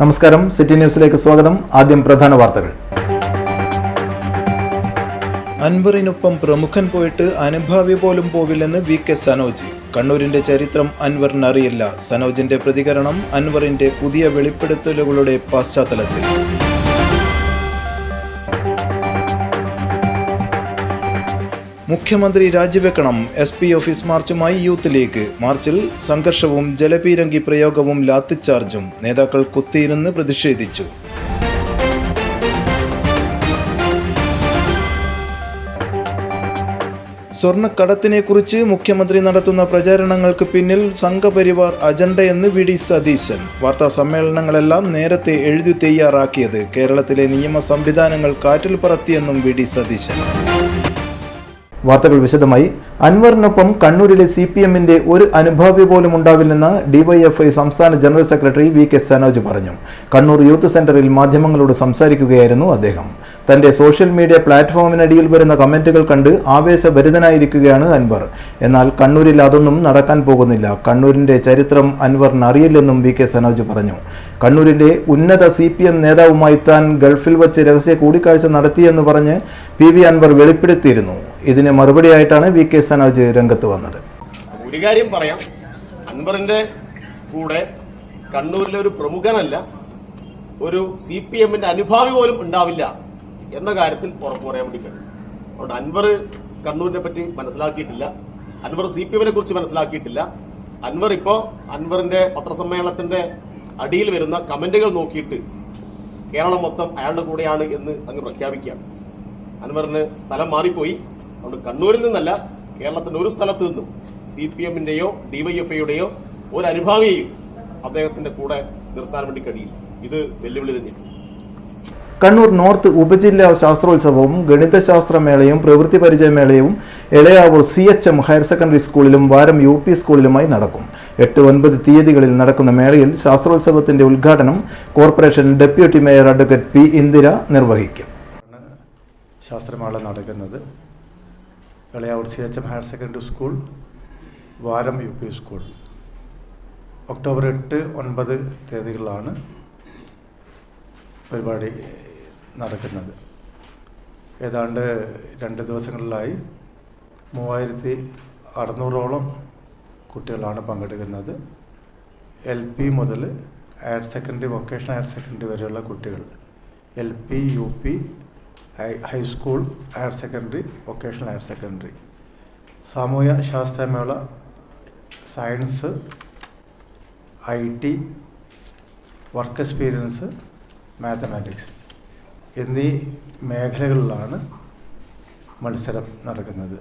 നമസ്കാരം, സിറ്റി ന്യൂസിലേക്ക് സ്വാഗതം. ആദ്യം പ്രധാന വാർത്തകൾ. അൻവറിനൊപ്പം പ്രമുഖൻ പോയിട്ട് അനുഭാവി പോലും പോവില്ലെന്ന് വി.കെ. സനോജ്. കണ്ണൂരിന്റെ ചരിത്രം അൻവറിന് അറിയില്ല. സനോജിന്റെ പ്രതികരണം അൻവറിന്റെ പുതിയ വെളിപ്പെടുത്തലുകളുടെ പശ്ചാത്തലത്തിൽ. മുഖ്യമന്ത്രി രാജിവെക്കണം. SP ഓഫീസ് മാർച്ചുമായി യൂത്ത് ലീഗ്. മാർച്ചിൽ സംഘർഷവും ജലപീരങ്കി പ്രയോഗവും ലാത്തിച്ചാർജും. നേതാക്കൾ കുത്തിയിരുന്ന് പ്രതിഷേധിച്ചു. സ്വർണ്ണക്കടത്തിനെക്കുറിച്ച് മുഖ്യമന്ത്രി നടത്തുന്ന പ്രചാരണങ്ങൾക്ക് പിന്നിൽ സംഘപരിവാർ അജണ്ടയെന്ന് വി.ഡി. സതീശൻ. വാർത്താ സമ്മേളനങ്ങളെല്ലാം നേരത്തെ എഴുതി തയ്യാറാക്കിയത്. കേരളത്തിലെ നിയമ സംവിധാനങ്ങൾ കാറ്റിൽ പറത്തിയെന്നും വി.ഡി. സതീശൻ. വാർത്തകൾ വിശദമായി. അൻവറിനൊപ്പം കണ്ണൂരിലെ CPMന്റെ ഒരു അനുഭാവി പോലും ഉണ്ടാവില്ലെന്ന് DYFI സംസ്ഥാന ജനറൽ സെക്രട്ടറി വി.കെ. സനോജ് പറഞ്ഞു. കണ്ണൂർ യൂത്ത് സെന്ററിൽ മാധ്യമങ്ങളോട് സംസാരിക്കുകയായിരുന്നു അദ്ദേഹം. തന്റെ സോഷ്യൽ മീഡിയ പ്ലാറ്റ്ഫോമിനടിയിൽ വരുന്ന കമന്റുകൾ കണ്ട് ആവേശഭരിതനായിരിക്കുകയാണ് അൻവർ. എന്നാൽ കണ്ണൂരിൽ അതൊന്നും നടക്കാൻ പോകുന്നില്ല. കണ്ണൂരിന്റെ ചരിത്രം അൻവറിന് അറിയില്ലെന്നും വി.കെ. സനോജ് പറഞ്ഞു. കണ്ണൂരിന്റെ ഉന്നത CPM നേതാവുമായി താൻ ഗൾഫിൽ വച്ച് രഹസ്യ കൂടിക്കാഴ്ച നടത്തിയെന്ന് പറഞ്ഞ് PV അൻവർ വെളിപ്പെടുത്തിയിരുന്നു. ഇതിന് മറുപടിയായിട്ടാണ് വി.കെ. സനോജ് രംഗത്ത് വന്നത്. ഒരു കാര്യം പറയാം, അൻവറിന്റെ കൂടെ കണ്ണൂരിലെ ഒരു പ്രമുഖനല്ല, ഒരു CPMന്റെ അനുഭാവി പോലും ഉണ്ടാവില്ല എന്ന കാര്യത്തിൽ ഉറപ്പു പറയാൻ വേണ്ടി കഴിയും. അതുകൊണ്ട് അൻവർ കണ്ണൂരിനെ പറ്റി മനസ്സിലാക്കിയിട്ടില്ല, അൻവർ CPMനെ കുറിച്ച് മനസ്സിലാക്കിയിട്ടില്ല. അൻവറിന്റെ പത്രസമ്മേളനത്തിന്റെ അടിയിൽ വരുന്ന കമന്റുകൾ നോക്കിയിട്ട് കേരളം മൊത്തം അയാളുടെ കൂടെയാണ് എന്ന് അങ്ങ് പ്രഖ്യാപിക്കുകയാണ്. അൻവറിന് സ്ഥലം മാറിപ്പോയി. അതുകൊണ്ട് കണ്ണൂരിൽ നിന്നല്ല, കേരളത്തിന്റെ ഒരു സ്ഥലത്ത് നിന്നും CPMന്റെയോ DYFIയുടെയോ ഒരു അനുഭാവിയെയും അദ്ദേഹത്തിന്റെ കൂടെ നിർത്താൻ വേണ്ടി കഴിയില്ല. ഇത് വെല്ലുവിളി തന്നെയാണ്. കണ്ണൂർ നോർത്ത് ഉപജില്ലാ ശാസ്ത്രോത്സവവും ഗണിതശാസ്ത്രമേളയും പ്രവൃത്തി പരിചയമേളയും എളയാവൂർ CHM ഹയർ സെക്കൻഡറി സ്കൂളിലും വാരം UP സ്കൂളിലുമായി നടക്കും. 8-9 തീയതികളിൽ നടക്കുന്ന മേളയിൽ ശാസ്ത്രോത്സവത്തിന്റെ ഉദ്ഘാടനം corporation deputy mayor advocate P. Indira നിർവഹിക്കും. ശാസ്ത്രമേള നടക്കുന്നത് Elayavoor CHM higher secondary school, വാരം UP സ്കൂൾ. ഒക്ടോബർ 8-9 തീയതികളിലാണ് പരിപാടി നടക്കുന്നത്. ഏതാണ്ട് 2 ദിവസങ്ങളിലായി 3600ഓളം കുട്ടികളാണ് പങ്കെടുക്കുന്നത്. LP മുതൽ higher secondary, vocational higher secondary വരെയുള്ള കുട്ടികൾ, LP, UP, high school, higher secondary, vocational higher secondary. സാമൂഹ്യ ശാസ്ത്രമേള, science, IT, work experience, mathematics എന്നീ മേഖലകളിലാണ് മത്സരം നടക്കുന്നത്.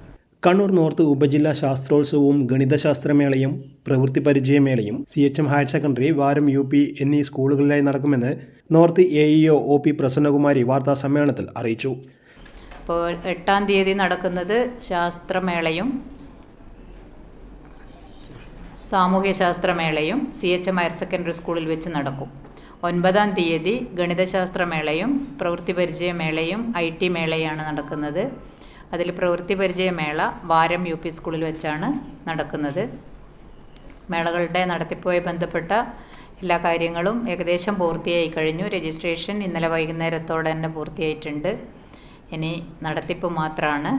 കണ്ണൂർ നോർത്ത് ഉപജില്ലാ ശാസ്ത്രോത്സവവും ഗണിതശാസ്ത്രമേളയും പ്രവൃത്തി പരിചയമേളയും CHM ഹയർ സെക്കൻഡറി, വാരം UP എന്നീ സ്കൂളുകളിലായി നടക്കുമെന്ന് നോർത്ത് AEO OP പ്രസന്നകുമാരി വാർത്താ സമ്മേളനത്തിൽ അറിയിച്ചു. ഇപ്പോൾ 8-ാം തീയതി നടക്കുന്നത് ശാസ്ത്രമേളയും സാമൂഹ്യശാസ്ത്രമേളയും CHM ഹയർ സെക്കൻഡറി സ്കൂളിൽ വെച്ച് നടക്കും. 9-ാം തീയതി ഗണിതശാസ്ത്രമേളയും പ്രവൃത്തി പരിചയമേളയും IT മേളയാണ് നടക്കുന്നത്. അതിൽ പ്രവൃത്തി പരിചയമേള വാരം UP സ്കൂളിൽ വെച്ചാണ് നടക്കുന്നത്. മേളകളുടെ നടത്തിപ്പുമായി ബന്ധപ്പെട്ട എല്ലാ കാര്യങ്ങളും ഏകദേശം പൂർത്തിയായി കഴിഞ്ഞു. രജിസ്ട്രേഷൻ ഇന്നലെ വൈകുന്നേരത്തോടെ തന്നെ പൂർത്തിയായിട്ടുണ്ട്. ഇനി നടത്തിപ്പ് മാത്രമാണ്.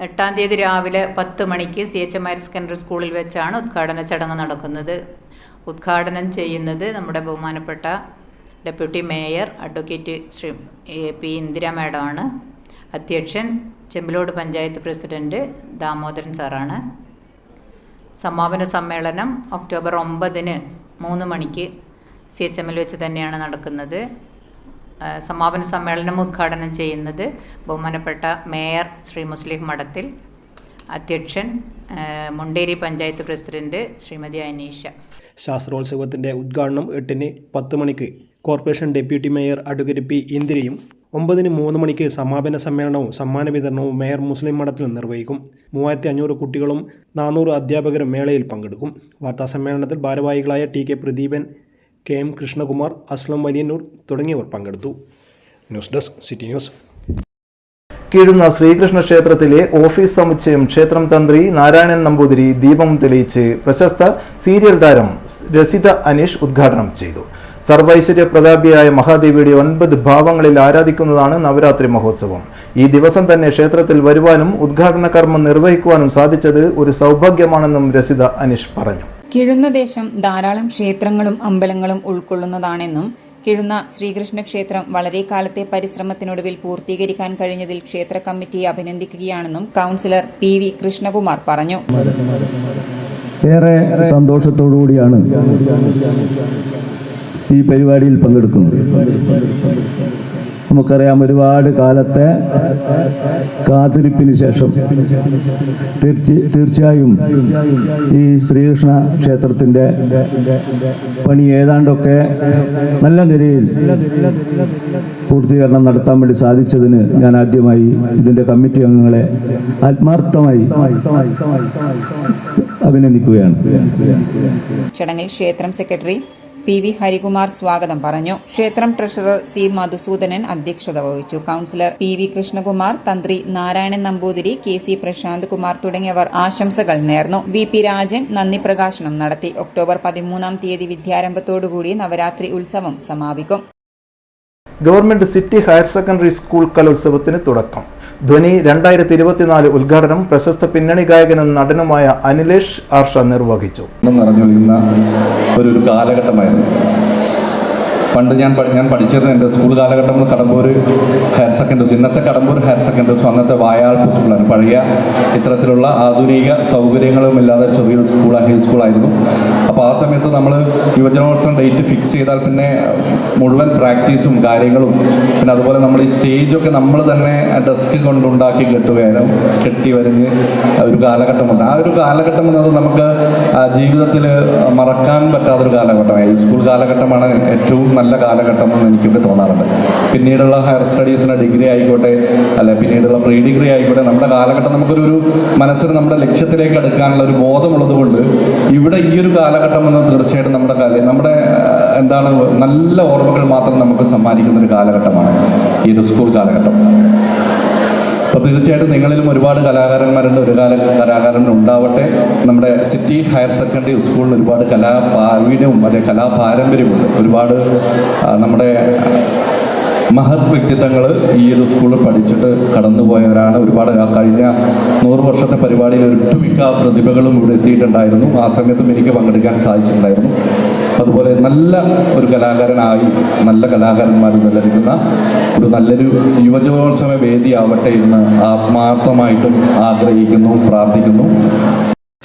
8-ാം തീയതി രാവിലെ 10 മണിക്ക് CHM ഹയർ സെക്കൻഡറി സ്കൂളിൽ വെച്ചാണ് ഉദ്ഘാടന ചടങ്ങ് നടക്കുന്നത്. ഉദ്ഘാടനം ചെയ്യുന്നത് നമ്മുടെ ബഹുമാനപ്പെട്ട deputy mayor advocate Shri P. Indira മാഡമാണ്. അധ്യക്ഷൻ ചെമ്പിലോട് പഞ്ചായത്ത് പ്രസിഡന്റ് ദാമോദരൻ സാറാണ്. സമാപന സമ്മേളനം ഒക്ടോബർ 9-ന് 3 മണിക്ക് CHMൽ വെച്ച് തന്നെയാണ് നടക്കുന്നത്. സമാപന സമ്മേളനം ഉദ്ഘാടനം ചെയ്യുന്നത് ബഹുമാനപ്പെട്ട മേയർ ശ്രീ മുസ്ലിം മഠത്തിൽ, അധ്യക്ഷൻ മുണ്ടേരി പഞ്ചായത്ത് പ്രസിഡന്റ് ശ്രീമതി അനീഷ. ശാസ്ത്രോത്സവത്തിൻ്റെ ഉദ്ഘാടനം 8-ന് 10 മണിക്ക് corporation deputy mayor advocate P. ഇന്ദിരയും 9-ന് 3 മണിക്ക് സമാപന സമ്മേളനവും സമ്മാന വിതരണവും മേയർ മുസ്ലിം മഠത്തിൽ നിർവഹിക്കും. 3500 കുട്ടികളും 400 അധ്യാപകരും മേളയിൽ പങ്കെടുക്കും. വാർത്താ സമ്മേളനത്തിൽ ഭാരവാഹികളായ TK പ്രദീപൻ, KM കൃഷ്ണകുമാർ, അസ്ലം വലിയന്നൂർ തുടങ്ങിയവർ പങ്കെടുത്തു. News desk, city news. Keezhunna Sreekrishna ക്ഷേത്രത്തിലെ ഓഫീസ് സമുച്ചയം ക്ഷേത്രം തന്ത്രി നാരായണൻ നമ്പൂതിരി ദീപം തെളിയിച്ച് പ്രശസ്ത സീരിയൽ താരം രസിത അനീഷ് ഉദ്ഘാടനം ചെയ്തു. സർവൈശ്വര്യ പ്രതാപിയായ മഹാദേവിയുടെ 9 ഭാവങ്ങളിൽ ആരാധിക്കുന്നതാണ് നവരാത്രി മഹോത്സവം. ഈ ദിവസം തന്നെ ക്ഷേത്രത്തിൽ വരുവാനും ഉദ്ഘാടന കർമ്മം നിർവഹിക്കുവാനും സാധിച്ചത് ഒരു സൗഭാഗ്യമാണെന്നും രസിത അനീഷ് പറഞ്ഞു. കിഴുന്ന ദേശം ധാരാളം ക്ഷേത്രങ്ങളും അമ്പലങ്ങളും ഉൾക്കൊള്ളുന്നതാണെന്നും കിഴുന്ന ശ്രീകൃഷ്ണ ക്ഷേത്രം വളരെ കാലത്തെ പരിശ്രമത്തിനൊടുവിൽ പൂർത്തീകരിക്കാൻ കഴിഞ്ഞതിൽ ക്ഷേത്ര കമ്മിറ്റിയെ അഭിനന്ദിക്കുകയാണെന്നും കൗൺസിലർ PV കൃഷ്ണകുമാർ പറഞ്ഞു. ഏറെ സന്തോഷത്തോടുകൂടിയാണ് ഈ പരിപാടിയിൽ പങ്കെടുക്കുന്നത്. നമുക്കറിയാം, ഒരുപാട് കാലത്തെ കാത്തിരിപ്പിന് ശേഷം തീർച്ചയായും ഈ ശ്രീകൃഷ്ണ ക്ഷേത്രത്തിൻ്റെ പണി ഏതാണ്ടൊക്കെ നല്ല നിലയിൽ പൂർത്തീകരണം നടത്താൻ വേണ്ടി സാധിച്ചതിന് ഞാൻ ആദ്യമായി ഇതിൻ്റെ കമ്മിറ്റി അംഗങ്ങളെ ആത്മാർത്ഥമായി അഭിനന്ദിക്കുകയാണ്. ചടങ്ങിൽ ക്ഷേത്രം സെക്രട്ടറി PV ഹരികുമാർ സ്വാഗതം പറഞ്ഞു. ക്ഷേത്രം ട്രഷറർ C മധുസൂദനൻ അധ്യക്ഷത വഹിച്ചു. കൗൺസിലർ PV കൃഷ്ണകുമാർ, തന്ത്രി നാരായണൻ നമ്പൂതിരി, KC പ്രശാന്ത് കുമാർ തുടങ്ങിയവർ ആശംസകൾ നേർന്നു. VP രാജൻ നന്ദി പ്രകാശനം നടത്തി. ഒക്ടോബർ 13-ാം തീയതി വിദ്യാരംഭത്തോടുകൂടി നവരാത്രി ഉത്സവം സമാപിക്കും. Government city higher secondary school കലോത്സവത്തിന് തുടക്കം. ധ്വനി 2024 ഉദ്ഘാടനം പ്രശസ്ത പിന്നണി ഗായകനും നടനുമായ അനിലേഷ് ആർഷ നിർവഹിച്ചു. നിറഞ്ഞൊഴുകുന്ന ഒരു കാലഘട്ടമായിരുന്നു. പണ്ട് ഞാൻ പഠിച്ചിരുന്ന എൻ്റെ സ്കൂൾ കാലഘട്ടം കടമ്പൂർ ഹയർ സെക്കൻഡറി, ഇന്നത്തെ കടമ്പൂർ ഹയർ സെക്കൻഡറി, അന്നത്തെ വായാൾപ്പ് സ്കൂളാണ്. പഴയ ഇത്തരത്തിലുള്ള ആധുനിക സൗകര്യങ്ങളും ഇല്ലാതെ ചെറിയ ഹൈസ്കൂളായിരുന്നു. അപ്പോൾ ആ സമയത്ത് നമ്മൾ യുവജനോത്സവം ഡേറ്റ് ഫിക്സ് ചെയ്താൽ പിന്നെ മുഴുവൻ പ്രാക്ടീസും കാര്യങ്ങളും, പിന്നെ അതുപോലെ നമ്മൾ ഈ സ്റ്റേജൊക്കെ നമ്മൾ തന്നെ ഡെസ്ക് കൊണ്ടുണ്ടാക്കി കെട്ടി വരഞ്ഞ് ഒരു കാലഘട്ടമുണ്ട്. ആ ഒരു കാലഘട്ടം എന്നത് നമുക്ക് ജീവിതത്തിൽ മറക്കാൻ പറ്റാത്തൊരു കാലഘട്ടമായി. സ്കൂൾ കാലഘട്ടമാണ് ഏറ്റവും നല്ല കാലഘട്ടം എന്ന് എനിക്കൊക്കെ തോന്നാറുണ്ട്. പിന്നീടുള്ള ഹയർ സ്റ്റഡീസിന് ഡിഗ്രി ആയിക്കോട്ടെ, അല്ലെ പിന്നീടുള്ള പ്രീ ഡിഗ്രി ആയിക്കോട്ടെ, നമ്മുടെ കാലഘട്ടം നമുക്കൊരു മനസ്സിന് നമ്മുടെ ലക്ഷ്യത്തിലേക്ക് അടുക്കാനുള്ള ഒരു ബോധമുള്ളത് കൊണ്ട് ഇവിടെ ഈ ഒരു കാലഘട്ടം എന്ന് തീർച്ചയായിട്ടും നമ്മുടെ എന്താണ് നല്ല ഓർമ്മകൾ മാത്രം നമുക്ക് സമ്മാനിക്കുന്ന ഒരു കാലഘട്ടമാണ് ഈ ഒരു സ്കൂൾ കാലഘട്ടം. അപ്പോൾ തീർച്ചയായിട്ടും നിങ്ങളിലും ഒരുപാട് കലാകാരന്മാരുണ്ട്, ഒരു കലാകാരൻ ഉണ്ടാവട്ടെ. നമ്മുടെ സിറ്റി ഹയർ സെക്കൻഡറി സ്കൂളിൽ ഒരുപാട് കലാപാരമ്പര്യവും കലാപാരമ്പര്യമുണ്ട്. ഒരുപാട് നമ്മുടെ മഹത് വ്യക്തിത്വങ്ങൾ ഈ ഒരു സ്കൂളിൽ പഠിച്ചിട്ട് കടന്നുപോയവരാണ്. ഒരുപാട് കഴിഞ്ഞ 100 വർഷത്തെ പരിപാടിയിൽ ഒട്ടുമിക്ക പ്രതിഭകളും ഇവിടെ എത്തിയിട്ടുണ്ടായിരുന്നു. ആ സമയത്തും എനിക്ക് പങ്കെടുക്കാൻ സാധിച്ചിട്ടുണ്ടായിരുന്നു. അതുപോലെ നല്ല ഒരു കലാകാരനായി നല്ല കലാകാരന്മാർ നിലനിൽക്കുന്ന ഒരു നല്ലൊരു യുവജനോത്സവ വേദിയാവട്ടെ എന്ന് ആത്മാർത്ഥമായിട്ടും ആഗ്രഹിക്കുന്നു, പ്രാർത്ഥിക്കുന്നു.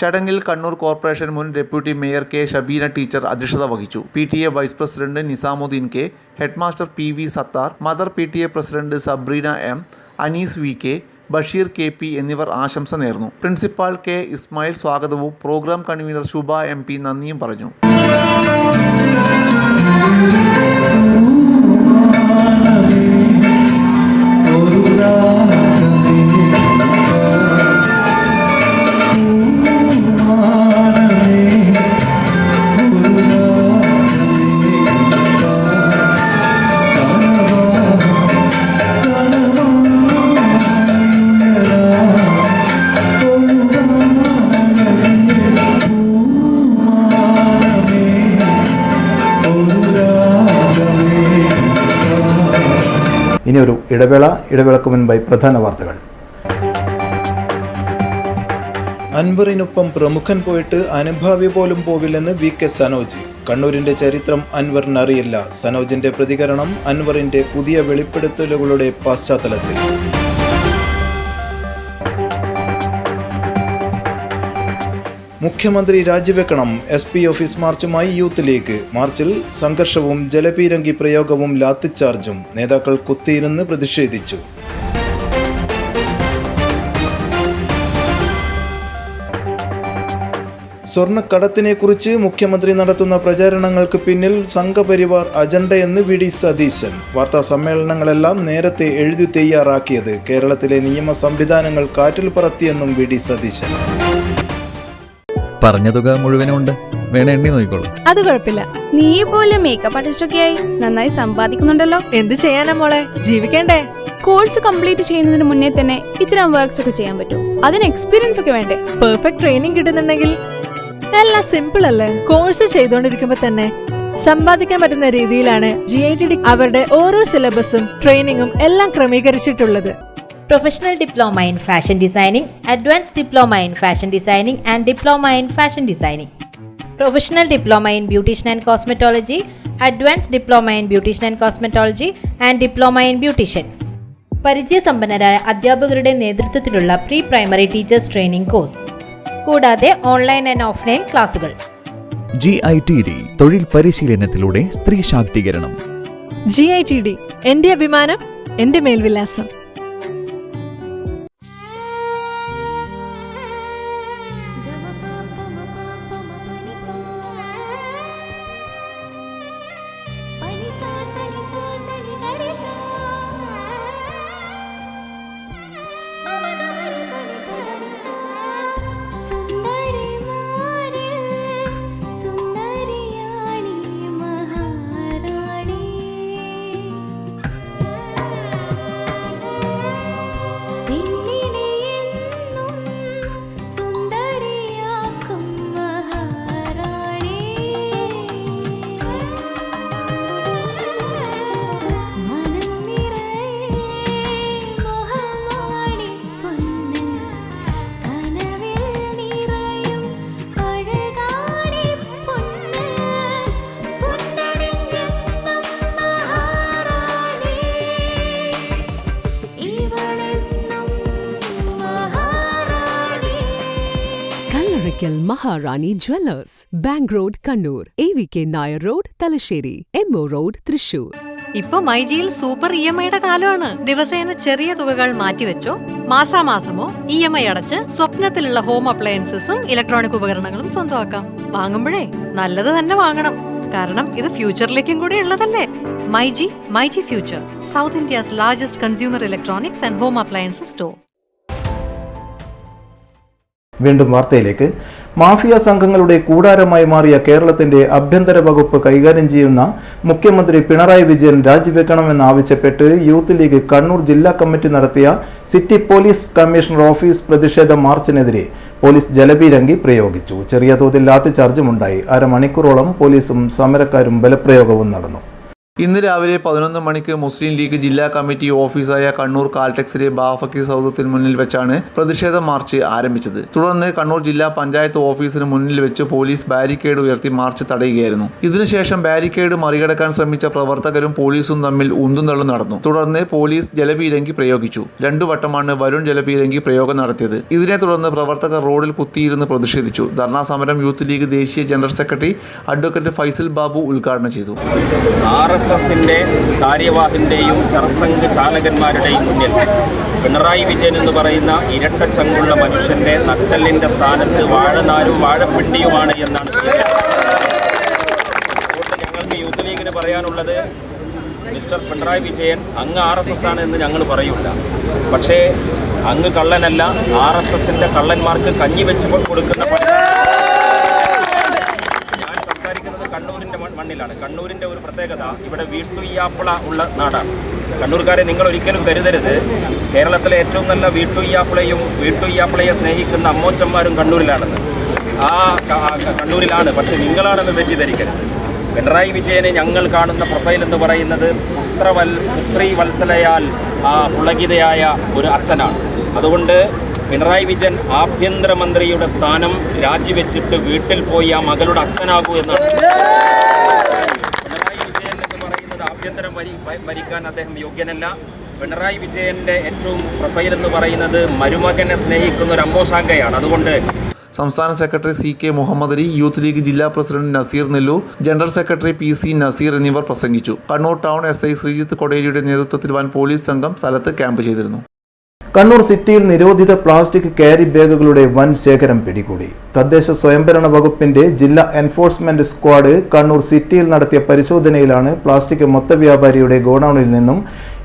ചടങ്ങിൽ കണ്ണൂർ കോർപ്പറേഷൻ മുൻ deputy mayor K. Shabeena teacher അധ്യക്ഷത വഹിച്ചു. PTA vice president Nizamuddin K, headmaster PV Sathar, mother PTA president Sabreena M, Anees VK, Basheer KP എന്നിവർ ആശംസ നേർന്നു. Principal K. ഇസ്മായിൽ സ്വാഗതവും പ്രോഗ്രാം കൺവീനർ ശുഭ MP നന്ദിയും പറഞ്ഞു. ഇനി ഒരു ഇടവേളക്ക് മുൻപായി പ്രധാന വാർത്തകൾ. അൻവറിനൊപ്പം പ്രമുഖൻ പോയിട്ട് അനുഭാവി പോലും പോവില്ലെന്ന് VK സനോജ്. കണ്ണൂരിന്റെ ചരിത്രം അൻവറിന് അറിയില്ല. സനോജിന്റെ പ്രതികരണം അൻവറിന്റെ പുതിയ വെളിപ്പെടുത്തലുകളുടെ പശ്ചാത്തലത്തിൽ. മുഖ്യമന്ത്രി രാജിവെക്കണം. SP ഓഫീസ് മാർച്ചുമായി യൂത്ത് ലീഗ്. മാർച്ചിൽ സംഘർഷവും ജലപീരങ്കി പ്രയോഗവും ലാത്തിച്ചാർജും. നേതാക്കൾ കുത്തിയിരുന്ന് പ്രതിഷേധിച്ചു. സ്വർണ്ണക്കടത്തിനെക്കുറിച്ച് മുഖ്യമന്ത്രി നടത്തുന്ന പ്രചാരണങ്ങൾക്ക് പിന്നിൽ സംഘപരിവാർ അജണ്ടയെന്ന് VD സതീശൻ. വാർത്താ സമ്മേളനങ്ങളെല്ലാം നേരത്തെ എഴുതി തയ്യാറാക്കിയത് കേരളത്തിലെ നിയമ സംവിധാനങ്ങൾ കാറ്റിൽ പറത്തിയെന്നും VD സതീശൻ. പറഞ്ഞ തുക മുഴുവനും ഉണ്ട്, വേണേ എണ്ണി നോക്കിക്കോളൂ. അത് കുഴപ്പമില്ല. നീ പോലെ മേക്കപ്പ് ആർട്ടിസ്റ്റൊക്കെ ആയി നന്നായി സമ്പാദിക്കുന്നുണ്ടല്ലോ. എന്ത് ചെയ്യാനാ മോളെ, ജീവിക്കണ്ടേ? കോഴ്സ് കംപ്ലീറ്റ് ചെയ്യുന്നതിന് മുന്നേ തന്നെ ഇത്തരം വർക്ക്സ് ഒക്കെ ചെയ്യാൻ പറ്റും. അതിന് എക്സ്പീരിയൻസ് ഒക്കെ വേണ്ടേ? പെർഫെക്റ്റ് ട്രെയിനിങ് കിട്ടുന്നുണ്ടെങ്കിൽ എല്ലാം സിമ്പിൾ അല്ലേ? കോഴ്സ് ചെയ്തോണ്ടിരിക്കുമ്പോ തന്നെ സമ്പാദിക്കാൻ പറ്റുന്ന രീതിയിലാണ് GITD അവരുടെ ഓരോ സിലബസും ട്രെയിനിങ്ങും എല്ലാം ക്രമീകരിച്ചിട്ടുള്ളത്. Professional diploma in fashion designing, advance diploma in fashion designing and diploma in fashion designing, professional diploma in beautician and cosmetology, advance diploma in beautician and cosmetology and diploma in beautician. പരിചയസമ്പന്നരായ അധ്യാപകരുടെ നേതൃത്വത്തിലുള്ള pre primary teachers training course, കൂടാതെ online and offline ക്ലാസുകൾ. GITD തൊഴിൽ പരിശീലനത്തിലൂടെ സ്ത്രീ ശാക്തീകരണം. GITD എന്റെ അഭിമാനം, എന്റെ മേൽവിലാസം. Maharani jewellers, bank road Kannur, AVK Nair road Thalassery, MO road Thrissur. ഇപ്പൊ മൈജിയിൽ സൂപ്പർ EMI കാലമാണ്. ദിവസേന ചെറിയ തുകകൾ മാറ്റിവെച്ചോ, മാസാമാസമോ EMI അടച്ച് സ്വപ്നത്തിലുള്ള ഹോം അപ്ലയൻസസും ഇലക്ട്രോണിക് ഉപകരണങ്ങളും സ്വന്തമാക്കാം. വാങ്ങുമ്പോഴേ നല്ലത് തന്നെ വാങ്ങണം, കാരണം ഇത് ഫ്യൂച്ചറിലേക്കും കൂടെ ഉള്ളതല്ലേ. MyG future, south India's largest consumer electronics and home appliances store. വീണ്ടും വാർത്തയിലേക്ക്. മാഫിയ സംഘങ്ങളുടെ കൂടാരമായി മാറിയ കേരളത്തിന്റെ ആഭ്യന്തര വകുപ്പ് കൈകാര്യം ചെയ്യുന്ന മുഖ്യമന്ത്രി പിണറായി വിജയൻ രാജിവെക്കണമെന്നാവശ്യപ്പെട്ട് യൂത്ത് ലീഗ് കണ്ണൂർ ജില്ലാ കമ്മിറ്റി നടത്തിയ സിറ്റി പോലീസ് കമ്മീഷണർ ഓഫീസ് പ്രതിഷേധ മാർച്ചിനെതിരെ പോലീസ് ജലപീരങ്കി പ്രയോഗിച്ചു. ചെറിയ തോതിൽ ലാത്തിചാർജുമുണ്ടായി. അരമണിക്കൂറോളം പോലീസും സമരക്കാരും ബലപ്രയോഗവും നടന്നു. ഇന്ന് രാവിലെ 11 മണിക്ക് മുസ്ലിം ലീഗ് ജില്ലാ കമ്മിറ്റി ഓഫീസായ കണ്ണൂർ കാൽടെക്സിലെ ബാഫക്കി സൗധത്തിന് മുന്നിൽ വെച്ചാണ് പ്രതിഷേധ മാർച്ച് ആരംഭിച്ചത്. തുടർന്ന് കണ്ണൂർ ജില്ലാ പഞ്ചായത്ത് ഓഫീസിന് മുന്നിൽ വെച്ച് പോലീസ് ബാരിക്കേഡ് ഉയർത്തി മാർച്ച് തടയുകയായിരുന്നു. ഇതിനുശേഷം ബാരിക്കേഡ് മറികടക്കാൻ ശ്രമിച്ച പ്രവർത്തകരും പോലീസും തമ്മിൽ ഉന്തുന്തള്ളും നടന്നു. തുടർന്ന് പോലീസ് ജലപീരങ്കി പ്രയോഗിച്ചു. 2 വട്ടമാണ് വരുൺ ജലപീരങ്കി പ്രയോഗം നടത്തിയത്. ഇതിനെ തുടർന്ന് പ്രവർത്തകർ റോഡിൽ കുത്തിയിരുന്ന് പ്രതിഷേധിച്ചു. ധർണാ സമരം യൂത്ത് ലീഗ് ദേശീയ general secretary advocate Faisal Babu ഉദ്ഘാടനം ചെയ്തു. RSSന്റെ കാര്യവാഹിന്റെയും സർസംഘ് ചാലകന്മാരുടെയും മുന്നിൽ പിണറായി വിജയൻ എന്ന് പറയുന്ന ഇരട്ടച്ചങ്കുള്ള മനുഷ്യന്റെ നട്ടലിന്റെ സ്ഥാനത്ത് വാഴനാരും വാഴപ്പിണ്ടിയുമാണ് എന്നാണ്. അതുകൊണ്ട് ഞങ്ങൾക്ക് യൂത്ത് ലീഗിന് പറയാനുള്ളത്, മിസ്റ്റർ പിണറായി വിജയൻ അങ്ങ് RSS ആണ് എന്ന് ഞങ്ങൾ പറയൂല, പക്ഷേ അങ്ങ് കള്ളനല്ല. RSSന്റെ കള്ളന്മാർക്ക് കഞ്ഞി വെച്ച് കൊടുക്കുന്ന കണ്ണൂരിൻ്റെ മണ്ണിലാണ്. കണ്ണൂരിൻ്റെ ഒരു പ്രത്യേകത, ഇവിടെ വീട്ടുയ്യാപ്പിള ഉള്ള നാടാണ്. കണ്ണൂർക്കാരെ നിങ്ങൾ ഒരിക്കലും കരുതരുത് കേരളത്തിലെ ഏറ്റവും നല്ല വീട്ടുയ്യാപ്പിളയും വീട്ടുയ്യാപ്പിളയെ സ്നേഹിക്കുന്ന അമ്മോച്ചന്മാരും കണ്ണൂരിലാണെന്ന്. കണ്ണൂരിലാണ്, പക്ഷെ നിങ്ങളാണെന്ന് തെറ്റിദ്ധരിക്കരുത്. പിണറായി വിജയനെ ഞങ്ങൾ കാണുന്ന പ്രൊഫൈൽ എന്ന് പറയുന്നത് പുത്രി വത്സലയാൽ പുളകിതയായ ഒരു അച്ഛനാണ്. അതുകൊണ്ട് പിണറായി വിജയൻ ആഭ്യന്തരമന്ത്രിയുടെ സ്ഥാനം രാജിവെച്ചിട്ട് വീട്ടിൽ പോയി ആ മകളുടെ അച്ഛനാകൂ എന്നാണ്. പിണറായി വിജയൻ എന്ന് പറയുന്നത് ആഭ്യന്തരം ഭരിക്കാൻ അദ്ദേഹം യോഗ്യനല്ല. പിണറായി വിജയന്റെ ഏറ്റവും പ്രൊഫൈൽ എന്ന് പറയുന്നത് മരുമകനെ സ്നേഹിക്കുന്ന ഒരു അമ്പോഷാങ്കയാണ്. അതുകൊണ്ട് സംസ്ഥാന secretary CK Muhammad Ali, youth league ജില്ലാ president Naseer Nellur, general secretary PC Naseer എന്നിവർ പ്രസംഗിച്ചു. കണ്ണൂർ ടൗൺ SI ശ്രീജിത്ത് കൊടേരിയുടെ നേതൃത്വത്തിൽ വൻ പോലീസ് സംഘം സ്ഥലത്ത് ക്യാമ്പ് ചെയ്തിരുന്നു. കണ്ണൂർ സിറ്റിയിൽ നിരോധിത പ്ലാസ്റ്റിക് ക്യാരി ബാഗുകളുടെ വൻ ശേഖരം പിടികൂടി. തദ്ദേശ സ്വയംഭരണ വകുപ്പിന്റെ ജില്ലാ എൻഫോഴ്സ്മെന്റ് സ്ക്വാഡ് കണ്ണൂർ സിറ്റിയിൽ നടത്തിയ പരിശോധനയിലാണ് പ്ലാസ്റ്റിക് മൊത്തവ്യാപാരിയുടെ ഗോഡൌണിൽ നിന്നും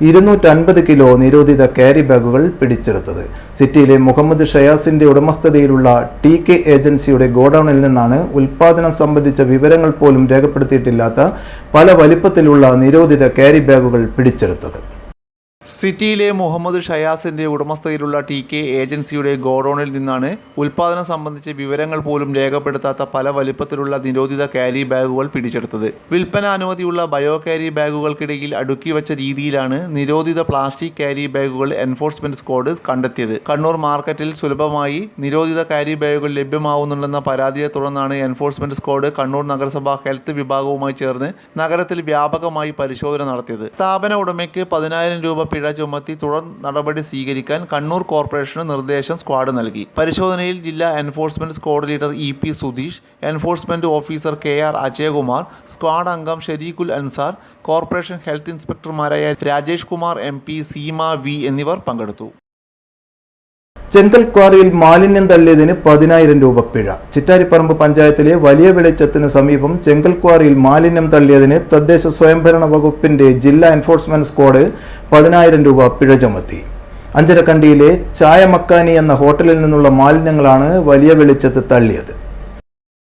250 കിലോ നിരോധിത ക്യാരി ബാഗുകൾ പിടിച്ചെടുത്തത്. സിറ്റിയിലെ മുഹമ്മദ് ഷയാസിന്റെ ഉടമസ്ഥതയിലുള്ള TK ഏജൻസിയുടെ ഗോഡൌണിൽ നിന്നാണ് ഉൽപാദനം സംബന്ധിച്ച വിവരങ്ങൾ പോലും രേഖപ്പെടുത്തിയിട്ടില്ലാത്ത പല വലിപ്പത്തിലുള്ള നിരോധിത ക്യാരി ബാഗുകൾ പിടിച്ചെടുത്തത്. സിറ്റിയിലെ മുഹമ്മദ് ഷയാസിന്റെ ഉടമസ്ഥതയിലുള്ള TK ഏജൻസിയുടെ ഗോഡൌണിൽ നിന്നാണ് ഉൽപ്പാദനം സംബന്ധിച്ച വിവരങ്ങൾ പോലും രേഖപ്പെടുത്താത്ത പല വലിപ്പത്തിലുള്ള നിരോധിത ക്യാരി ബാഗുകൾ പിടിച്ചെടുത്തത്. വിൽപ്പന അനുമതിയുള്ള ബയോ ക്യാരി ബാഗുകൾക്കിടയിൽ അടുക്കി വച്ച രീതിയിലാണ് നിരോധിത പ്ലാസ്റ്റിക് ക്യാരി ബാഗുകൾ എൻഫോഴ്സ്മെന്റ് സ്ക്വാഡ് കണ്ടെത്തിയത്. കണ്ണൂർ മാർക്കറ്റിൽ സുലഭമായി നിരോധിത ക്യാരി ബാഗുകൾ ലഭ്യമാവുന്നുണ്ടെന്ന പരാതിയെ തുടർന്നാണ് എൻഫോഴ്സ്മെന്റ് സ്ക്വാഡ് കണ്ണൂർ നഗരസഭ ഹെൽത്ത് വിഭാഗവുമായി ചേർന്ന് നഗരത്തിൽ വ്യാപകമായി പരിശോധന നടത്തിയത്. സ്ഥാപന ഉടമയ്ക്ക് 10,000 രൂപ പിഴ ചുമത്തി തുടർ നടപടി സ്വീകരിക്കാൻ കണ്ണൂർ കോർപ്പറേഷന് നിർദ്ദേശം സ്ക്വാഡ് നൽകി. പരിശോധനയിൽ ജില്ലാ enforcement squad leader EP Sudheesh, enforcement officer KR Ajayakumar, squad അംഗം ഷരീഖുൽ അൻസാർ, കോർപ്പറേഷൻ ഹെൽത്ത് ഇൻസ്പെക്ടർമാരായ രാജേഷ് കുമാർ MP, സീമ V എന്നിവർ പങ്കെടുത്തു. ചെങ്കൽ ക്വാറിയിൽ മാലിന്യം തള്ളിയതിന് 10,000 രൂപ പിഴ. ചിറ്റാരിപ്പറമ്പ് പഞ്ചായത്തിലെ വലിയ വെളിച്ചത്തിന് സമീപം ചെങ്കൽ ക്വാറിയിൽ മാലിന്യം തള്ളിയതിന് തദ്ദേശ സ്വയംഭരണ വകുപ്പിന്റെ ജില്ലാ എൻഫോഴ്സ്മെന്റ് സ്ക്വാഡ് 10,000 രൂപ പിഴ ചുമത്തി. അഞ്ചരക്കണ്ടിയിലെ ചായമക്കാനി എന്ന ഹോട്ടലിൽ നിന്നുള്ള മാലിന്യങ്ങളാണ് വലിയ വെളിച്ചത്ത് തള്ളിയത്.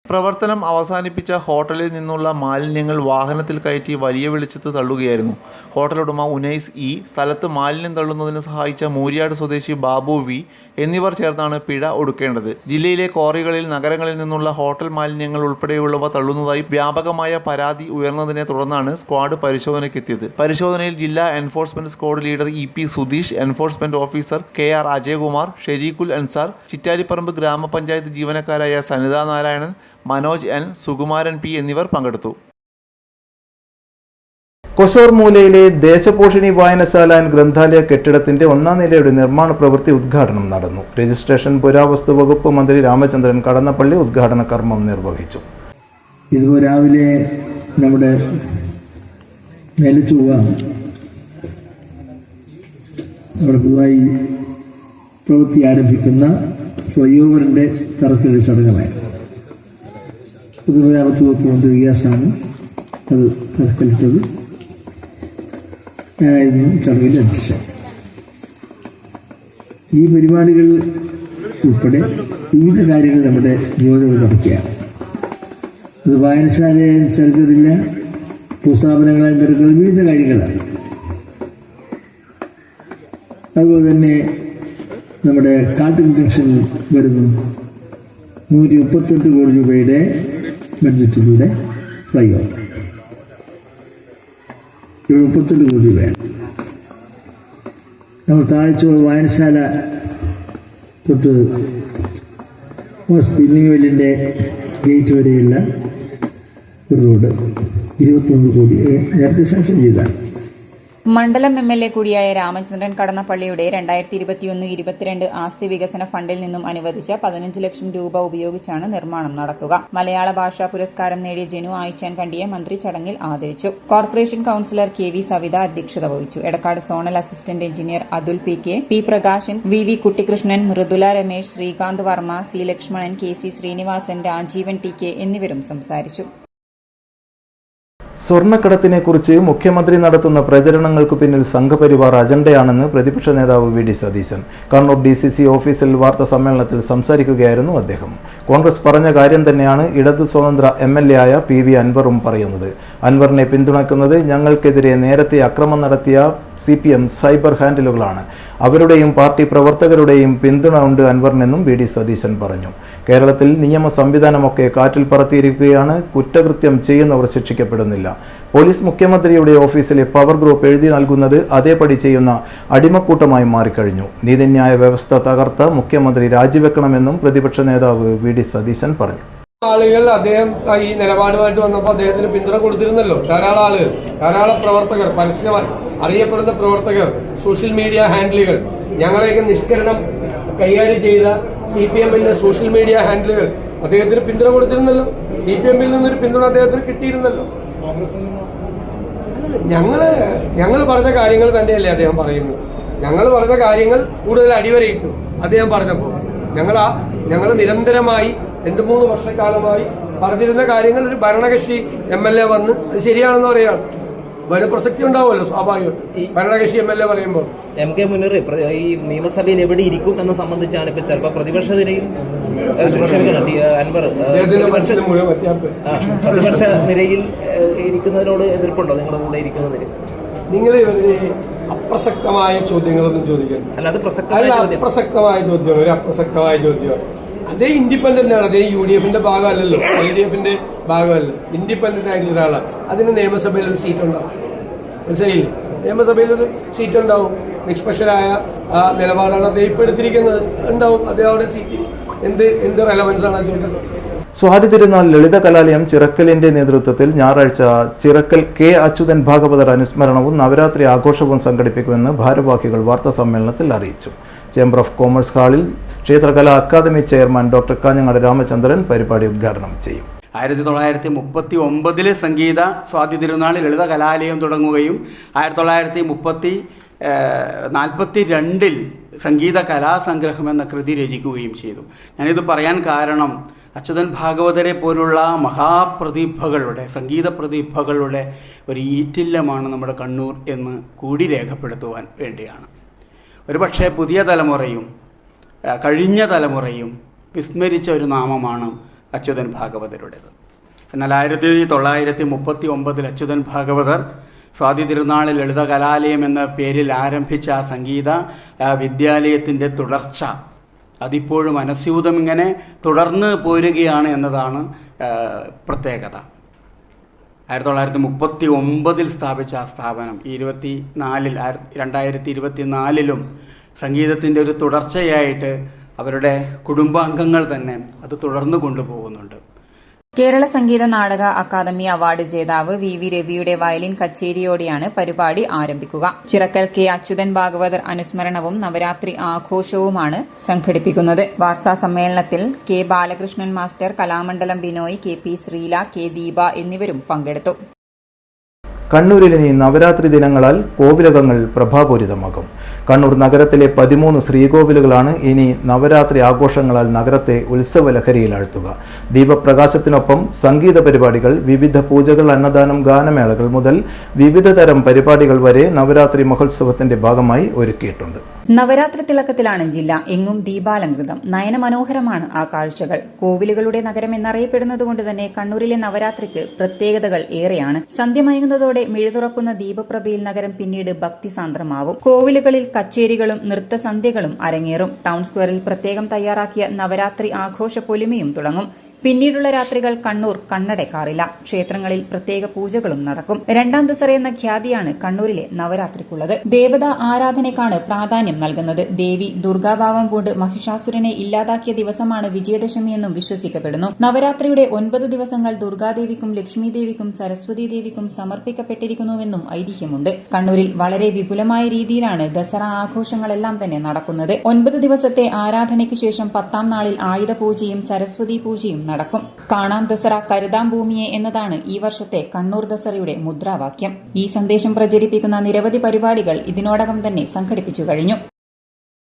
പ്രവർത്തനം അവസാനിപ്പിച്ച ഹോട്ടലിൽ നിന്നുള്ള മാലിന്യങ്ങൾ വാഹനത്തിൽ കയറ്റി വലിയ വെളിച്ചത്ത് തള്ളുകയായിരുന്നു. ഹോട്ടൽ ഉടമ ഉനൈസ് E, സ്ഥലത്ത് മാലിന്യം തള്ളുന്നതിന് സഹായിച്ച മൂര്യാട് സ്വദേശി ബാബു V എന്നിവർ ചേർന്നാണ് പിഴ ഒടുക്കേണ്ടത്. ജില്ലയിലെ ക്വാറികളിൽ നഗരങ്ങളിൽ നിന്നുള്ള ഹോട്ടൽ മാലിന്യങ്ങൾ ഉൾപ്പെടെയുള്ളവ തള്ളുന്നതായി വ്യാപകമായ പരാതി ഉയർന്നതിനെ തുടർന്നാണ് സ്ക്വാഡ് പരിശോധനയ്ക്കെത്തിയത്. പരിശോധനയിൽ ജില്ലാ enforcement squad leader EP Sudheesh, enforcement officer KR Ajayakumar, Shareekul Ansar, Chittariparamba ഗ്രാമപഞ്ചായത്ത് ജീവനക്കാരായ സനിത നാരായണൻ, മനോജ് N, സുകുമാരൻ P എന്നിവർ പങ്കെടുത്തു. കൊശോർ മൂലയിലെ ദേശപോഷിണി വായനശാല ആൻഡ് ഗ്രന്ഥാലയ കെട്ടിടത്തിന്റെ 1ാം നിലയുടെ നിർമ്മാണ പ്രവൃത്തി ഉദ്ഘാടനം നടന്നു. രജിസ്ട്രേഷൻ പുരാവസ്തു വകുപ്പ് മന്ത്രി രാമചന്ദ്രൻ കടന്നപ്പള്ളി ഉദ്ഘാടന കർമ്മം നിർവഹിച്ചു. ഇതുപോലെ രാവിലെ നമ്മുടെ മേലച്ചുവ അവിടെ പുതുതായി പ്രവൃത്തി ആരംഭിക്കുന്ന ഫ്ലൈഓവറിന്റെ തറക്കല്ലിടൽ ചടങ്ങായിരുന്നു. പൊതുമരാമത്ത് വകുപ്പ് മന്ത്രി റിയാസാണ് അത് തറക്കല്ലിട്ടത്. ഞാനായിരുന്നു ചടങ്ങിൽ അധ്യക്ഷൻ. ഈ പരിപാടികൾ ഉൾപ്പെടെ വിവിധ കാര്യങ്ങൾ നമ്മുടെ നിയോജകർ നടക്കുകയാണ്. അത് വായനശാലയായും തിരക്കിടില്ല, ഭൂസ്ഥാപനങ്ങളായും തിരക്കുകൾ വിവിധ കാര്യങ്ങളാണ്. അതുപോലെ തന്നെ നമ്മുടെ കാട്ടിൽ ജംഗ്ഷനിൽ വരുന്നു 138 കോടി രൂപയുടെ ബഡ്ജറ്റിലൂടെ ഫ്ലൈ ഓവർ 32 കോടി രൂപയാണ്. നമ്മൾ താഴ്ച വായനശാല തൊട്ട് സ്പിന്നിങ് വെല്ലിൻ്റെ ഗേറ്റ് വരെയുള്ള ഒരു റോഡ് 23 കോടി നേരത്തെ സാങ്ഷൻ ചെയ്തതാണ്. മണ്ഡലം MLA കൂടിയായ രാമചന്ദ്രൻ കടന്നപ്പള്ളിയുടെ 2021-22 ആസ്തി വികസന ഫണ്ടിൽ നിന്നും അനുവദിച്ച 15 ലക്ഷം രൂപ ഉപയോഗിച്ചാണ് നിർമ്മാണം നടത്തുക. മലയാള ഭാഷാ പുരസ്കാരം നേടിയ ജനു ആയിച്ചാൻ കണ്ടിയെ മന്ത്രി ചടങ്ങിൽ ആദരിച്ചു. കോർപ്പറേഷൻ കൌൺസിലർ KV സവിത അധ്യക്ഷത വഹിച്ചു. Edakkad zonal assistant engineer Athul PK, P Prakashan, VV Kuttikrishnan, Mridula Ramesh, Srikanth Varma, C Lakshmanan, KC Srinivasan, Rajeevan TK എന്നിവരും സംസാരിച്ചു. സ്വർണ്ണക്കടത്തിനെക്കുറിച്ച് മുഖ്യമന്ത്രി നടത്തുന്ന പ്രചരണങ്ങൾക്ക് പിന്നിൽ സംഘപരിവാർ അജണ്ടയാണെന്ന് പ്രതിപക്ഷ നേതാവ് VD സതീശൻ കണ്ണൂർ DCC ഓഫീസിൽ വാർത്താ സമ്മേളനത്തിൽ സംസാരിക്കുകയായിരുന്നു അദ്ദേഹം. കോൺഗ്രസ് പറഞ്ഞ കാര്യം തന്നെയാണ് ഇടതു സ്വതന്ത്ര MLA ആയ PV അൻവറും പറയുന്നത്. അൻവറിനെ പിന്തുണയ്ക്കുന്നത് ഞങ്ങൾക്കെതിരെ നേരത്തെ അക്രമം നടത്തിയ CPM സൈബർ ഹാൻഡിലുകളാണ്. അവരുടെയും പാർട്ടി പ്രവർത്തകരുടെയും പിന്തുണ ഉണ്ട് അൻവറിനെന്നും VD സതീശൻ പറഞ്ഞു. കേരളത്തിൽ നിയമ സംവിധാനമൊക്കെ കാറ്റിൽ പറത്തിയിരിക്കുകയാണ്. കുറ്റകൃത്യം ചെയ്യുന്നവർ ശിക്ഷിക്കപ്പെടുന്നില്ല. പോലീസ് മുഖ്യമന്ത്രിയുടെ ഓഫീസിലെ പവർ ഗ്രൂപ്പ് എഴുതി നൽകുന്നത് അതേപടി ചെയ്യുന്ന അടിമക്കൂട്ടമായി മാറിക്കഴിഞ്ഞു. നീതിന്യായ വ്യവസ്ഥ തകർത്ത മുഖ്യമന്ത്രി രാജിവെക്കണമെന്നും പ്രതിപക്ഷ നേതാവ് VD സതീശൻ പറഞ്ഞു. ആളുകൾ അദ്ദേഹം ഈ നിലപാടുമായിട്ട് വന്നപ്പോൾ അദ്ദേഹത്തിന് പിന്തുണ കൊടുത്തിരുന്നല്ലോ. ധാരാളം പ്രവർത്തകർ, പരസ്യമായി അറിയപ്പെടുന്ന പ്രവർത്തകർ, സോഷ്യൽ മീഡിയ ഹാൻഡിലുകൾ, ഞങ്ങളെയൊക്കെ നിഷ്കരണം കൈകാര്യം ചെയ്ത CPMന്റെ സോഷ്യൽ മീഡിയ ഹാൻഡിലുകൾ അദ്ദേഹത്തിന് പിന്തുണ കൊടുത്തിരുന്നല്ലോ. CPMൽ നിന്നൊരു പിന്തുണ അദ്ദേഹത്തിന് കിട്ടിയിരുന്നല്ലോ. ഞങ്ങൾ പറഞ്ഞ കാര്യങ്ങൾ തന്നെയല്ലേ അദ്ദേഹം പറയുന്നത്. ഞങ്ങൾ പറഞ്ഞ കാര്യങ്ങൾ കൂടുതൽ അടിവരയിട്ടു അദ്ദേഹം പറഞ്ഞപ്പോൾ. ഞങ്ങൾ നിരന്തരമായി 2-3 വർഷക്കാലമായി പറഞ്ഞിരുന്ന കാര്യങ്ങൾ ഒരു ഭരണകക്ഷി MLA വന്ന് അത് ശരിയാണെന്ന് പറയാം. വലിയ പ്രസക്തി ഉണ്ടാവുമല്ലോ സ്വാഭാവികം. ഭരണകക്ഷി MLA പറയുമ്പോൾ MK മുനീർ ഈ നിയമസഭയിൽ എവിടെ ഇരിക്കും എന്ന് സംബന്ധിച്ചാണ് ഇപ്പൊ ചിലപ്പോൾ പ്രതിപക്ഷ നിരയിൽ അൻവർ പ്രതിപക്ഷ നിരയിൽ ഇരിക്കുന്നതിനോട് എതിർപ്പുണ്ടോ നിങ്ങളുടെ കൂടെ ഇരിക്കുന്നതിന്? നിങ്ങൾ ഇവരുടെ അപ്രസക്തമായ ചോദ്യങ്ങളൊന്നും ചോദിക്കരുത്. അല്ല, അത് അപ്രസക്തമായ ചോദ്യം, ഒരു അപ്രസക്തമായ ചോദ്യം. അതേ ഇൻഡിപെൻഡന്റ് ആണ്, അതേ UDFന്റെ ഭാഗമല്ലല്ലോ, LDFന്റെ ഭാഗമല്ല, ഇൻഡിപെൻഡന്റ് ആയിട്ടുള്ള ഒരാളാണ്. അതിന് നിയമസഭയിൽ ഒരു സീറ്റ് ഉണ്ടാവും, മനസ്സിലായില്ലേ? നിയമസഭയിൽ ഒരു സീറ്റ് ഉണ്ടാവും. നിഷ്പക്ഷരായ നിലപാടാണ് അദ്ദേഹം ഇപ്പോൾ എടുത്തിരിക്കുന്നത്, ഉണ്ടാവും അദ്ദേഹം സീറ്റ്. എന്ത് റെലവൻസ് ആണ് ചോദിക്കുന്നത്? സ്വാതി തിരുനാൾ ലളിത കലാലയം ചിറക്കലിന്റെ നേതൃത്വത്തിൽ ഞായറാഴ്ച ചിറക്കൽ K. അച്യുതൻ ഭാഗവതർ അനുസ്മരണവും നവരാത്രി ആഘോഷവും സംഘടിപ്പിക്കുമെന്ന് ഭാരവാഹികൾ വാർത്താസമ്മേളനത്തിൽ അറിയിച്ചു. ചേംബർ ഓഫ് കൊമേഴ്സ് ഹാളിൽ ക്ഷേത്രകലാ academy chairman doctor Kanhangad Ramachandran പരിപാടി ഉദ്ഘാടനം ചെയ്യും. 1939 സംഗീത സ്വാതി തിരുനാൾ ലളിത കലാലയം തുടങ്ങുകയും 1942 സംഗീത കലാസംഗ്രഹം എന്ന കൃതി രചിക്കുകയും ചെയ്തു. ഞാനിത് പറയാൻ കാരണം അച്യുതൻ ഭാഗവതരെ പോലുള്ള മഹാപ്രതിഭകളുടെ സംഗീത പ്രതിഭകളുടെ ഒരു ഈറ്റില്ലമാണ് നമ്മുടെ കണ്ണൂർ എന്ന് കൂടി രേഖപ്പെടുത്തുവാൻ വേണ്ടിയാണ്. ഒരുപക്ഷെ പുതിയ തലമുറയും കഴിഞ്ഞ തലമുറയും വിസ്മരിച്ച ഒരു നാമമാണ് അച്യുതൻ ഭാഗവതരുടേത്. എന്നാൽ 1939 അച്യുതൻ ഭാഗവതർ സ്വാതി തിരുനാൾ ലളിത കലാലയം എന്ന പേരിൽ ആരംഭിച്ച ആ സംഗീത വിദ്യാലയത്തിൻ്റെ തുടർച്ച അതിപ്പോഴും അനസ്യൂതം ഇങ്ങനെ തുടർന്ന് പോരുകയാണ് എന്നതാണ് പ്രത്യേകത. 1939 സ്ഥാപിച്ച ആ സ്ഥാപനം 2024 സംഗീതത്തിൻ്റെ ഒരു തുടർച്ചയായിട്ട് അവരുടെ കുടുംബാംഗങ്ങൾ തന്നെ അത് തുടർന്നു കൊണ്ടുപോകുന്നുണ്ട്. കേരള സംഗീത നാടക അക്കാദമി അവാർഡ് ജേതാവ് VV രവിയുടെ വയലിൻ കച്ചേരിയോടെയാണ് പരിപാടി ആരംഭിക്കുക. ചിറക്കൽ K. അച്യുതൻ ഭാഗവതർ അനുസ്മരണവും നവരാത്രി ആഘോഷവുമാണ് സംഘടിപ്പിക്കുന്നത്. വാർത്താ സമ്മേളനത്തിൽ K. Balakrishnan master, Kalamandalam Binoy, KP Srila, K. Deepa എന്നിവരും പങ്കെടുത്തു. കണ്ണൂരിൽ ഇനി നവരാത്രി ദിനങ്ങളാൽ കോവിലകങ്ങൾ പ്രഭാപൂരിതമാകും. കണ്ണൂർ നഗരത്തിലെ 13 ശ്രീകോവിലുകളാണ് ഇനി നവരാത്രി ആഘോഷങ്ങളാൽ നഗരത്തെ ഉത്സവലഹരിയിലാഴ്ത്തുക. ദീപപ്രകാശത്തിനൊപ്പം സംഗീത പരിപാടികൾ, വിവിധ പൂജകൾ, അന്നദാനം, ഗാനമേളകൾ മുതൽ വിവിധ തരം പരിപാടികൾ വരെ നവരാത്രി മഹോത്സവത്തിന്റെ ഭാഗമായി ഒരുക്കിയിട്ടുണ്ട്. നവരാത്രി തിളക്കത്തിലാണ് ജില്ല. എങ്ങും ദീപാലങ്കൃതം. നയനമനോഹരമാണ് ആ കാഴ്ചകൾ. കോവിലുകളുടെ നഗരം എന്നറിയപ്പെടുന്നതുകൊണ്ട് തന്നെ കണ്ണൂരിലെ നവരാത്രിക്ക് പ്രത്യേകതകൾ ഏറെയാണ്. സന്ധ്യ മയങ്ങുന്നതോടെ മിഴുതുറക്കുന്ന ദീപപ്രഭയിൽ നഗരം പിന്നീട് ഭക്തിസാന്ദ്രമാവും. കോവിലുകളിൽ കച്ചേരികളും നൃത്തസന്ധ്യകളും അരങ്ങേറും. ടൗൺ സ്ക്വയറിൽ പ്രത്യേകം തയ്യാറാക്കിയ നവരാത്രി ആഘോഷ പൊലിമയും തുടങ്ങും. പിന്നീടുള്ള രാത്രികൾ കണ്ണൂർ കണ്ണടക്കാറില്ല. ക്ഷേത്രങ്ങളിൽ പ്രത്യേക പൂജകളും നടക്കും. രണ്ടാം ദസറ എന്ന ഖ്യാതിയാണ് കണ്ണൂരിലെ നവരാത്രിക്കുള്ളത്. ദേവതാ ആരാധനയ്ക്കാണ് പ്രാധാന്യം നൽകുന്നത്. ദേവി ദുർഗാഭാവം കൊണ്ട് മഹിഷാസുരനെ ഇല്ലാതാക്കിയ ദിവസമാണ് വിജയദശമിയെന്നും വിശ്വസിക്കപ്പെടുന്നു. നവരാത്രിയുടെ 9 ദിവസങ്ങൾ ദുർഗാദേവിക്കും ലക്ഷ്മി ദേവിക്കും സരസ്വതി ദേവിക്കും സമർപ്പിക്കപ്പെട്ടിരിക്കുന്നുവെന്നും ഐതിഹ്യമുണ്ട്. കണ്ണൂരിൽ വളരെ വിപുലമായ രീതിയിലാണ് ദസറ ആഘോഷങ്ങളെല്ലാം തന്നെ നടക്കുന്നത്. 9 ദിവസത്തെ ആരാധനയ്ക്ക് ശേഷം 10ാം നാളിൽ ആയുധ പൂജയും സരസ്വതി പൂജയും നടക്കും. കാണാം ദസറ കരുതാം ഭൂമിയെ എന്നതാണ് ഈ വർഷത്തെ കണ്ണൂർ ദസറയുടെ മുദ്രാവാക്യം. ഈ സന്ദേശം പ്രചരിപ്പിക്കുന്ന നിരവധി പരിപാടികൾ ഇതിനോടകം തന്നെ സംഘടിപ്പിച്ചു കഴിഞ്ഞു.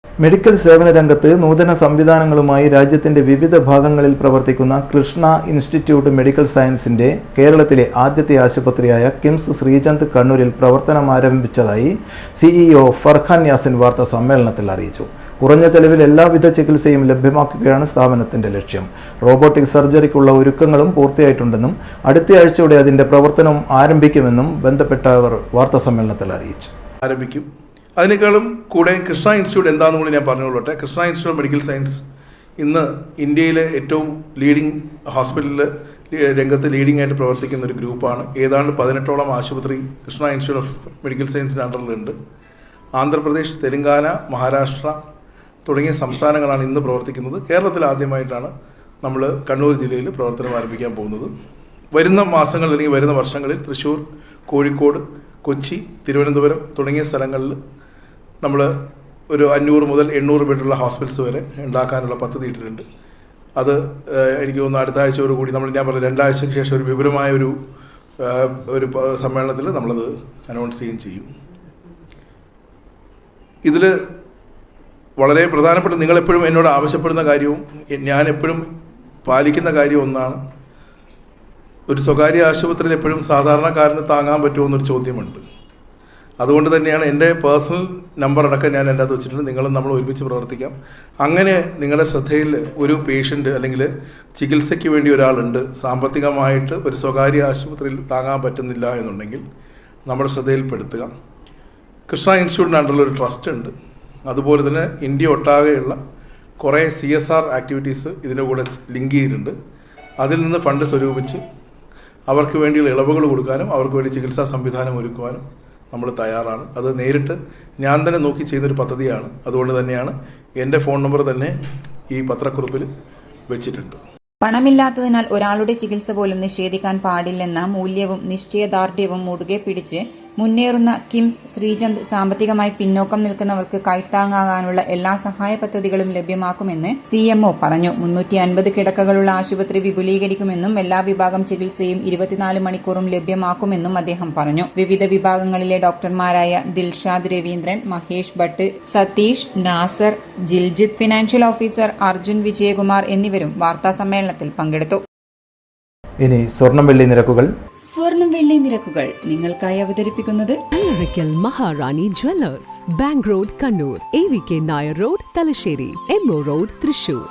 മെഡിക്കൽ സേവന രംഗത്ത് നൂതന സംവിധാനങ്ങളുമായി രാജ്യത്തിന്റെ വിവിധ ഭാഗങ്ങളിൽ പ്രവർത്തിക്കുന്ന കൃഷ്ണ ഇൻസ്റ്റിറ്റ്യൂട്ട് മെഡിക്കൽ സയൻസിന്റെ കേരളത്തിലെ ആദ്യത്തെ ആശുപത്രിയായ കിംസ് ശ്രീചന്ദ് കണ്ണൂരിൽ പ്രവർത്തനം ആരംഭിച്ചതായി CEO ഫർഹാൻ യാസിൻ വാർത്താ സമ്മേളനത്തിൽ അറിയിച്ചു. കുറഞ്ഞ ചെലവിൽ എല്ലാവിധ ചികിത്സയും ലഭ്യമാക്കുകയാണ് സ്ഥാപനത്തിന്റെ ലക്ഷ്യം. റോബോട്ടിക് സർജറിക്കുള്ള ഒരുക്കങ്ങളും പൂർത്തിയായിട്ടുണ്ടെന്നും അടുത്തയാഴ്ചയോടെ അതിന്റെ പ്രവർത്തനം ആരംഭിക്കുമെന്നും ബന്ധപ്പെട്ടവർ വാർത്താ സമ്മേളനത്തിൽ അറിയിച്ചു. ആരംഭിക്കും. അതിനേക്കാളും കൂടെ കൃഷ്ണ ഇൻസ്റ്റിറ്റ്യൂട്ട് എന്താണെന്ന് കൂടി ഞാൻ പറഞ്ഞുകൊള്ളട്ടെ. കൃഷ്ണ ഇൻസ്റ്റിറ്റ്യൂട്ട് മെഡിക്കൽ സയൻസ് ഇന്ന് ഇന്ത്യയിലെ ഏറ്റവും ലീഡിംഗ് ഹോസ്പിറ്റലിൽ രംഗത്ത് ലീഡിംഗ് ആയിട്ട് പ്രവർത്തിക്കുന്ന ഒരു ഗ്രൂപ്പാണ്. ഏതാണ്ട് 18ഓളം ആശുപത്രി കൃഷ്ണ ഇൻസ്റ്റിറ്റ്യൂട്ട് ഓഫ് മെഡിക്കൽ സയൻസിൻ്റെ അണ്ടറിലുണ്ട്. ആന്ധ്രാപ്രദേശ്, തെലങ്കാന, മഹാരാഷ്ട്ര തുടങ്ങിയ സംസ്ഥാനങ്ങളാണ് ഇന്ന് പ്രവർത്തിക്കുന്നത്. കേരളത്തിൽ ആദ്യമായിട്ടാണ് നമ്മൾ കണ്ണൂർ ജില്ലയിൽ പ്രവർത്തനം ആരംഭിക്കാൻ പോകുന്നത്. വരുന്ന മാസങ്ങളിൽ അല്ലെങ്കിൽ വരുന്ന വർഷങ്ങളിൽ തൃശ്ശൂർ, കോഴിക്കോട്, കൊച്ചി, തിരുവനന്തപുരം തുടങ്ങിയ സ്ഥലങ്ങളിൽ നമ്മൾ ഒരു 500 മുതൽ 800 ബെഡുള്ള ഹോസ്പിറ്റൽസ് വരെ ഉണ്ടാക്കാനുള്ള പദ്ധതി ഇട്ടിട്ടുണ്ട്. അത് എനിക്ക് തോന്നുന്നു അടുത്ത ആഴ്ചയോടുകൂടി ഞാൻ പറഞ്ഞ 2 ആഴ്ചയ്ക്ക് ശേഷം ഒരു വിപുലമായ ഒരു സമ്മേളനത്തിൽ നമ്മളത് അനൗൺസ് ചെയ്യുകയും ചെയ്യും. ഇതിൽ വളരെ പ്രധാനപ്പെട്ട നിങ്ങളെപ്പോഴും എന്നോട് ആവശ്യപ്പെടുന്ന കാര്യവും ഞാൻ എപ്പോഴും പാലിക്കുന്ന കാര്യവും ഒന്നാണ്, ഒരു സ്വകാര്യ ആശുപത്രിയിൽ എപ്പോഴും സാധാരണക്കാരന് താങ്ങാൻ പറ്റുമോ എന്നൊരു ചോദ്യമുണ്ട്. അതുകൊണ്ട് തന്നെയാണ് എൻ്റെ പേഴ്സണൽ നമ്പർ അടക്കം ഞാൻ എൻ്റെ അത് വെച്ചിട്ടുണ്ട്. നിങ്ങളും നമ്മൾ ഒരുമിച്ച് പ്രവർത്തിക്കാം. അങ്ങനെ നിങ്ങളുടെ ശ്രദ്ധയിൽ ഒരു പേഷ്യൻ്റ് അല്ലെങ്കിൽ ചികിത്സയ്ക്ക് വേണ്ടി ഒരാളുണ്ട്, സാമ്പത്തികമായിട്ട് ഒരു സ്വകാര്യ ആശുപത്രിയിൽ താങ്ങാൻ പറ്റുന്നില്ല എന്നുണ്ടെങ്കിൽ നമ്മുടെ ശ്രദ്ധയിൽപ്പെടുത്തുക. കൃഷ്ണ ഇൻസ്റ്റിറ്റ്യൂട്ടിൻ്റെ അണ്ടറിൽ ഒരു ട്രസ്റ്റ് ഉണ്ട്. അതുപോലെ തന്നെ ഇന്ത്യ ഒട്ടാകെയുള്ള കുറേ CSR ആക്ടിവിറ്റീസ് ഇതിൻ്റെ കൂടെ ലിങ്ക് ചെയ്തിട്ടുണ്ട്. അതിൽ നിന്ന് ഫണ്ട് സ്വരൂപിച്ച് അവർക്ക് വേണ്ടിയുള്ള ഇളവുകൾ കൊടുക്കാനും അവർക്ക് വേണ്ടി ചികിത്സാ സംവിധാനം ഒരുക്കുവാനും നമ്മൾ തയ്യാറാണ്. അത് നേരിട്ട് ഞാൻ തന്നെ നോക്കി ചെയ്യുന്നൊരു പദ്ധതിയാണ്. അതുകൊണ്ട് തന്നെയാണ് എൻ്റെ ഫോൺ നമ്പർ തന്നെ ഈ പത്രക്കുറിപ്പിൽ വെച്ചിട്ടുണ്ട്. പണമില്ലാത്തതിനാൽ ഒരാളുടെ ചികിത്സ പോലും നിഷേധിക്കാൻ പാടില്ലെന്ന മൂല്യവും നിശ്ചയദാർഢ്യവും മുറുകെ പിടിച്ച് മുന്നേറുന്ന കിംസ് ശ്രീചന്ദ് സാമ്പത്തികമായി പിന്നോക്കം നിൽക്കുന്നവർക്ക് കൈത്താങ്ങാകാനുള്ള എല്ലാ സഹായ പദ്ധതികളും ലഭ്യമാക്കുമെന്ന് CMO പറഞ്ഞു. 350 കിടക്കകളുള്ള ആശുപത്രി വിപുലീകരിക്കുമെന്നും എല്ലാ വിഭാഗം ചികിത്സയും 24 മണിക്കൂറും ലഭ്യമാക്കുമെന്നും അദ്ദേഹം പറഞ്ഞു. വിവിധ വിഭാഗങ്ങളിലെ ഡോക്ടർമാരായ ദിൽഷാദ് രവീന്ദ്രൻ, മഹേഷ് ഭട്ട്, സതീഷ്, നാസർ, ജിൽജിത്ത്, ഫിനാൻഷ്യൽ ഓഫീസർ അർജുൻ വിജയകുമാർ എന്നിവരും വാർത്താ സമ്മേളനത്തിൽ പങ്കെടുത്തു. ഇനി സ്വർണം വെള്ളി നിരക്കുകൾ. സ്വർണം വെള്ളി നിരക്കുകൾ നിങ്ങൾക്കായി അവതരിപ്പിക്കുന്നത് Allarakkal Maharani jewellers, bank road Kannur, AVK Nair road Thalassery, MO road Thrissur.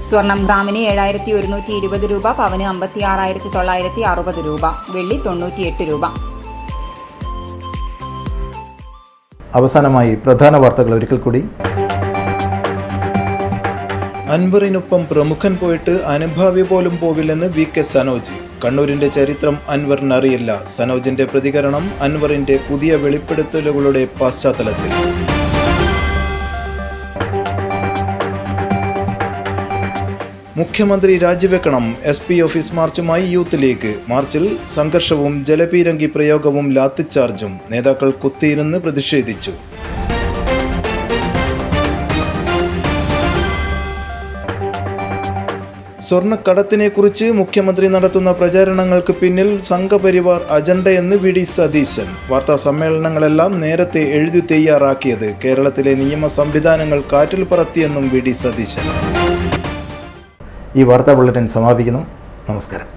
സ്വർണം ഗ്രാമിന് 7120 രൂപ, പവന് 56,960 രൂപ, വെള്ളി 98 രൂപ. അവസാനമായി പ്രധാന വാർത്തകൾ ഒരിക്കൽ കൂടി. അൻവറിനൊപ്പം പ്രമുഖൻ പോയിട്ട് അനുഭാവി പോലും പോവില്ലെന്ന് VK സനോജ്. കണ്ണൂരിന്റെ ചരിത്രം അൻവറിനറിയില്ല. സനോജിന്റെ പ്രതികരണം അൻവറിന്റെ പുതിയ വെളിപ്പെടുത്തലുകളുടെ പശ്ചാത്തലത്തിൽ. മുഖ്യമന്ത്രി രാജിവെക്കണം. SP ഓഫീസ് മാർച്ചുമായി യൂത്ത് ലീഗ്. മാർച്ചിൽ സംഘർഷവും ജലപീരങ്കി പ്രയോഗവും ലാത്തിച്ചാർജും. നേതാക്കൾ കുത്തിയിരുന്ന് പ്രതിഷേധിച്ചു. സ്വർണ്ണക്കടത്തിനെക്കുറിച്ച് മുഖ്യമന്ത്രി നടത്തുന്ന പ്രചാരണങ്ങൾക്ക് പിന്നിൽ സംഘപരിവാർ അജണ്ടയെന്ന് VD സതീശൻ. വാർത്താ സമ്മേളനങ്ങളെല്ലാം നേരത്തെ എഴുതി തയ്യാറാക്കിയത് കേരളത്തിലെ നിയമ സംവിധാനങ്ങൾ കാറ്റിൽ പറത്തിയെന്നും VD സതീശൻ. ഈ വാർത്താ ബുള്ളറ്റിൻ സമാപിക്കുന്നു. നമസ്കാരം.